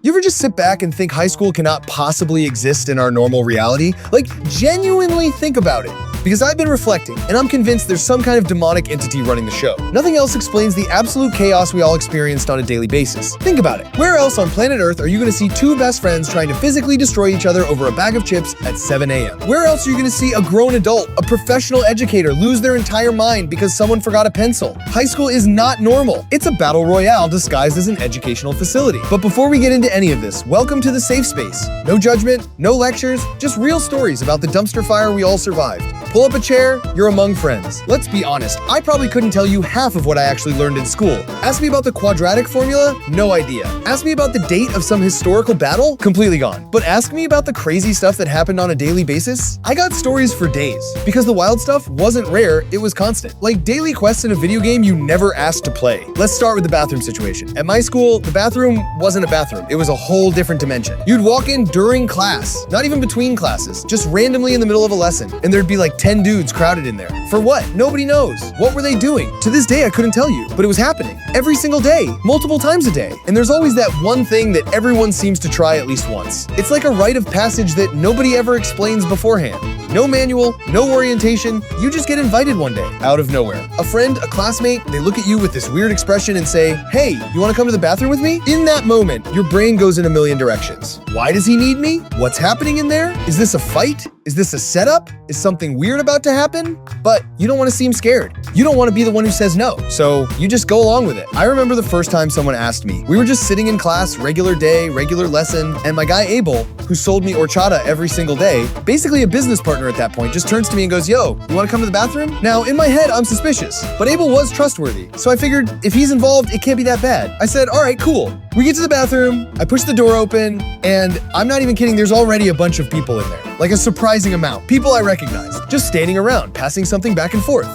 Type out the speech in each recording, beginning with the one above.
You ever just sit back and think high school cannot possibly exist in our normal reality? Like, genuinely think about it. Because I've been reflecting, and I'm convinced there's some kind of demonic entity running the show. Nothing else explains the absolute chaos we all experienced on a daily basis. Think about it. Where else on planet Earth are you going to see two best friends trying to physically destroy each other over a bag of chips at 7 a.m.? Where else are you going to see a grown adult, a professional educator, lose their entire mind because someone forgot a pencil? High school is not normal. It's a battle royale disguised as an educational facility. But before we get into any of this, welcome to the safe space. No judgment, no lectures, just real stories about the dumpster fire we all survived. Pull up a chair, you're among friends. Let's be honest, I probably couldn't tell you half of what I actually learned in school. Ask me about the quadratic formula, no idea. Ask me about the date of some historical battle, completely gone. But ask me about the crazy stuff that happened on a daily basis, I got stories for days. Because the wild stuff wasn't rare, it was constant. Like daily quests in a video game you never asked to play. Let's start with the bathroom situation. At my school, the bathroom wasn't a bathroom, it was a whole different dimension. You'd walk in during class, not even between classes, just randomly in the middle of a lesson, and there'd be like 10 dudes crowded in there. For what? Nobody knows. What were they doing? To this day, I couldn't tell you, but it was happening. Every single day, multiple times a day. And there's always that one thing that everyone seems to try at least once. It's like a rite of passage that nobody ever explains beforehand. No manual, no orientation, you just get invited one day, out of nowhere. A friend, a classmate, they look at you with this weird expression and say, "Hey, you wanna come to the bathroom with me?" In that moment, your brain goes in a million directions. Why does he need me? What's happening in there? Is this a fight? Is this a setup? Is something weird about to happen? But you don't want to seem scared. You don't want to be the one who says no. So you just go along with it. I remember the first time someone asked me. We were just sitting in class, regular day, regular lesson, and my guy Abel, who sold me horchata every single day, basically a business partner at that point, just turns to me and goes, "Yo, you want to come to the bathroom?" Now, in my head, I'm suspicious, but Abel was trustworthy. So I figured if he's involved, it can't be that bad. I said, "All right, cool." We get to the bathroom, I push the door open, and I'm not even kidding, there's already a bunch of people in there. Like a surprising amount. People I recognize, just standing around, passing something back and forth.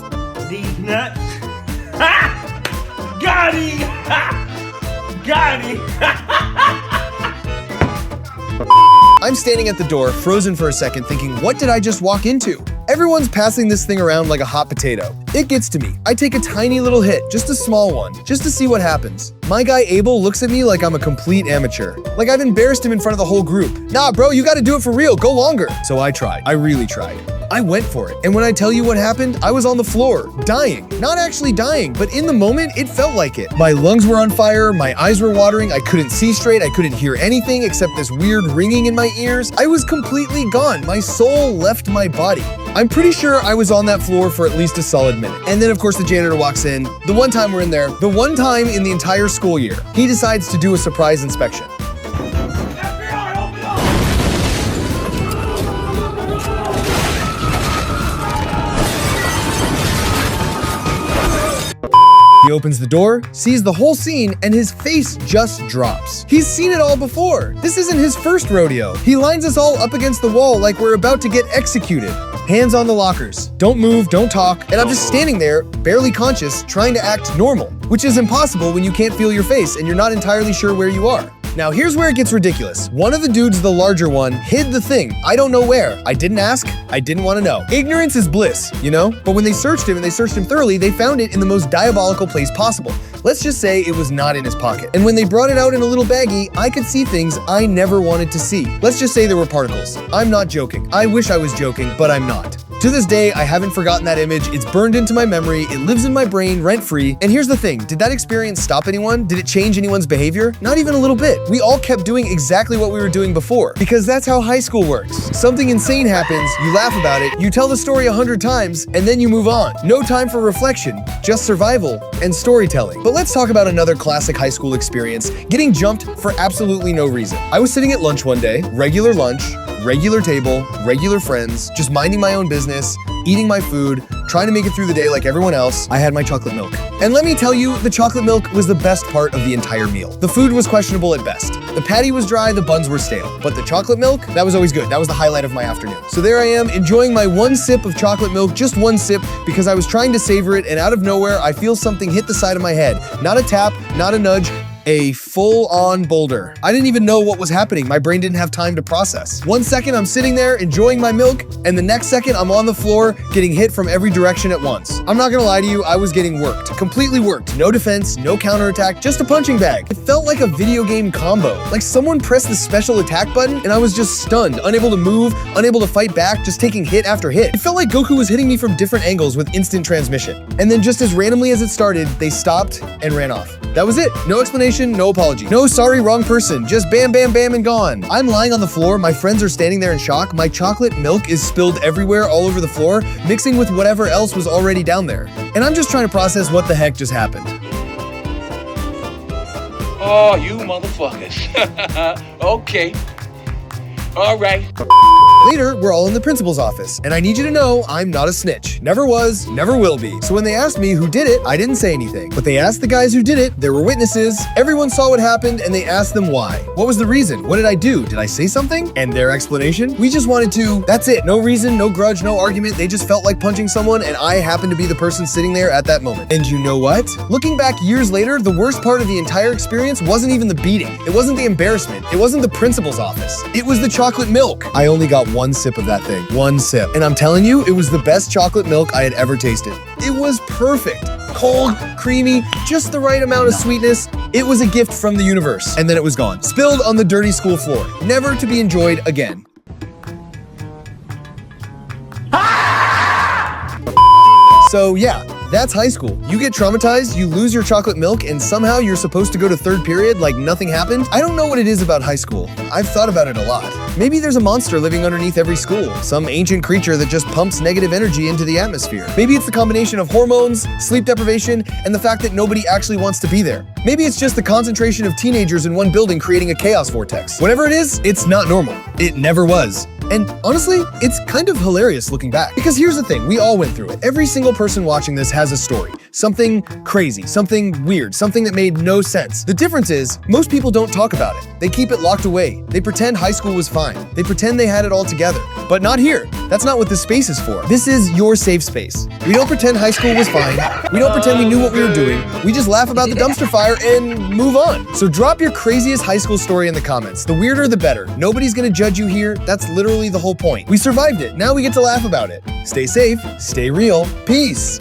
These nuts. Ha! Got him! Ha! Got him! I'm standing at the door, frozen for a second, thinking, what did I just walk into? Everyone's passing this thing around like a hot potato. It gets to me. I take a tiny little hit, just a small one, just to see what happens. My guy Abel looks at me like I'm a complete amateur. Like I've embarrassed him in front of the whole group. Nah, bro, you gotta do it for real, go longer. So I tried. I really tried. I went for it. And when I tell you what happened, I was on the floor, dying. Not actually dying, but in the moment, it felt like it. My lungs were on fire, my eyes were watering, I couldn't see straight, I couldn't hear anything except this weird ringing in my ears. I was completely gone. My soul left my body. I'm pretty sure I was on that floor for at least a solid minute. And then of course the janitor walks in. The one time we're in there, the one time in the entire school year, he decides to do a surprise inspection. He opens the door, sees the whole scene, and his face just drops. He's seen it all before. This isn't his first rodeo. He lines us all up against the wall like we're about to get executed. Hands on the lockers. Don't move, don't talk. And I'm just standing there, barely conscious, trying to act normal, which is impossible when you can't feel your face and you're not entirely sure where you are. Now here's where it gets ridiculous. One of the dudes, the larger one, hid the thing. I don't know where. I didn't ask. I didn't want to know. Ignorance is bliss, you know? But when they searched him, and they searched him thoroughly, they found it in the most diabolical place possible. Let's just say it was not in his pocket. And when they brought it out in a little baggie, I could see things I never wanted to see. Let's just say there were particles. I'm not joking. I wish I was joking, but I'm not. To this day, I haven't forgotten that image. It's burned into my memory. It lives in my brain rent-free. And here's the thing. Did that experience stop anyone? Did it change anyone's behavior? Not even a little bit. We all kept doing exactly what we were doing before. Because that's how high school works. Something insane happens, you laugh about it, you tell the story 100 times, and then you move on. No time for reflection, just survival and storytelling. But let's talk about another classic high school experience, getting jumped for absolutely no reason. I was sitting at lunch one day, regular lunch, regular table, regular friends, just minding my own business, eating my food, trying to make it through the day like everyone else. I had my chocolate milk. And let me tell you, the chocolate milk was the best part of the entire meal. The food was questionable at best. The patty was dry, the buns were stale. But the chocolate milk, that was always good. That was the highlight of my afternoon. So there I am, enjoying my one sip of chocolate milk, just one sip, because I was trying to savor it, and out of nowhere, I feel something hit the side of my head. Not a tap, not a nudge, A full-on boulder. I didn't even know what was happening. My brain didn't have time to process. 1 second I'm sitting there enjoying my milk, and the next second I'm on the floor getting hit from every direction at once. I'm not gonna lie to you, I was getting worked. Completely worked. No defense, no counterattack, just a punching bag. It felt like a video game combo. Like someone pressed the special attack button and I was just stunned, unable to move, unable to fight back, just taking hit after hit. It felt like Goku was hitting me from different angles with instant transmission. And then just as randomly as it started, they stopped and ran off. That was it. No explanation, no apology. No sorry, wrong person. Just bam, bam, bam, and gone. I'm lying on the floor. My friends are standing there in shock. My chocolate milk is spilled everywhere all over the floor, mixing with whatever else was already down there. And I'm just trying to process what the heck just happened. Oh, you motherfuckers. Okay. All right. Later, we're all in the principal's office, and I need you to know I'm not a snitch. Never was, never will be. So when they asked me who did it, I didn't say anything. But they asked the guys who did it, there were witnesses, everyone saw what happened, and they asked them why. What was the reason? What did I do? Did I say something? And their explanation? We just wanted to, that's it. No reason, no grudge, no argument. They just felt like punching someone, and I happened to be the person sitting there at that moment. And you know what? Looking back years later, the worst part of the entire experience wasn't even the beating. It wasn't the embarrassment. It wasn't the principal's office. It was the chocolate milk. I only got 1 sip of that thing. 1 sip. And I'm telling you, it was the best chocolate milk I had ever tasted. It was perfect. Cold, creamy, just the right amount of sweetness. It was a gift from the universe. And then it was gone. Spilled on the dirty school floor. Never to be enjoyed again. So yeah, that's high school. You get traumatized, you lose your chocolate milk, and somehow you're supposed to go to third period like nothing happened? I don't know what it is about high school. I've thought about it a lot. Maybe there's a monster living underneath every school, some ancient creature that just pumps negative energy into the atmosphere. Maybe it's the combination of hormones, sleep deprivation, and the fact that nobody actually wants to be there. Maybe it's just the concentration of teenagers in one building creating a chaos vortex. Whatever it is, it's not normal. It never was. And honestly, it's kind of hilarious looking back. Because here's the thing, we all went through it. Every single person watching this has a story. Something crazy, something weird, something that made no sense. The difference is, most people don't talk about it. They keep it locked away. They pretend high school was fine. They pretend they had it all together. But not here. That's not what this space is for. This is your safe space. We don't pretend high school was fine. We don't pretend we knew what we were doing. We just laugh about the dumpster fire and move on. So drop your craziest high school story in the comments. The weirder, the better. Nobody's gonna judge you here. That's literally the whole point. We survived it. Now we get to laugh about it. Stay safe, stay real. Peace.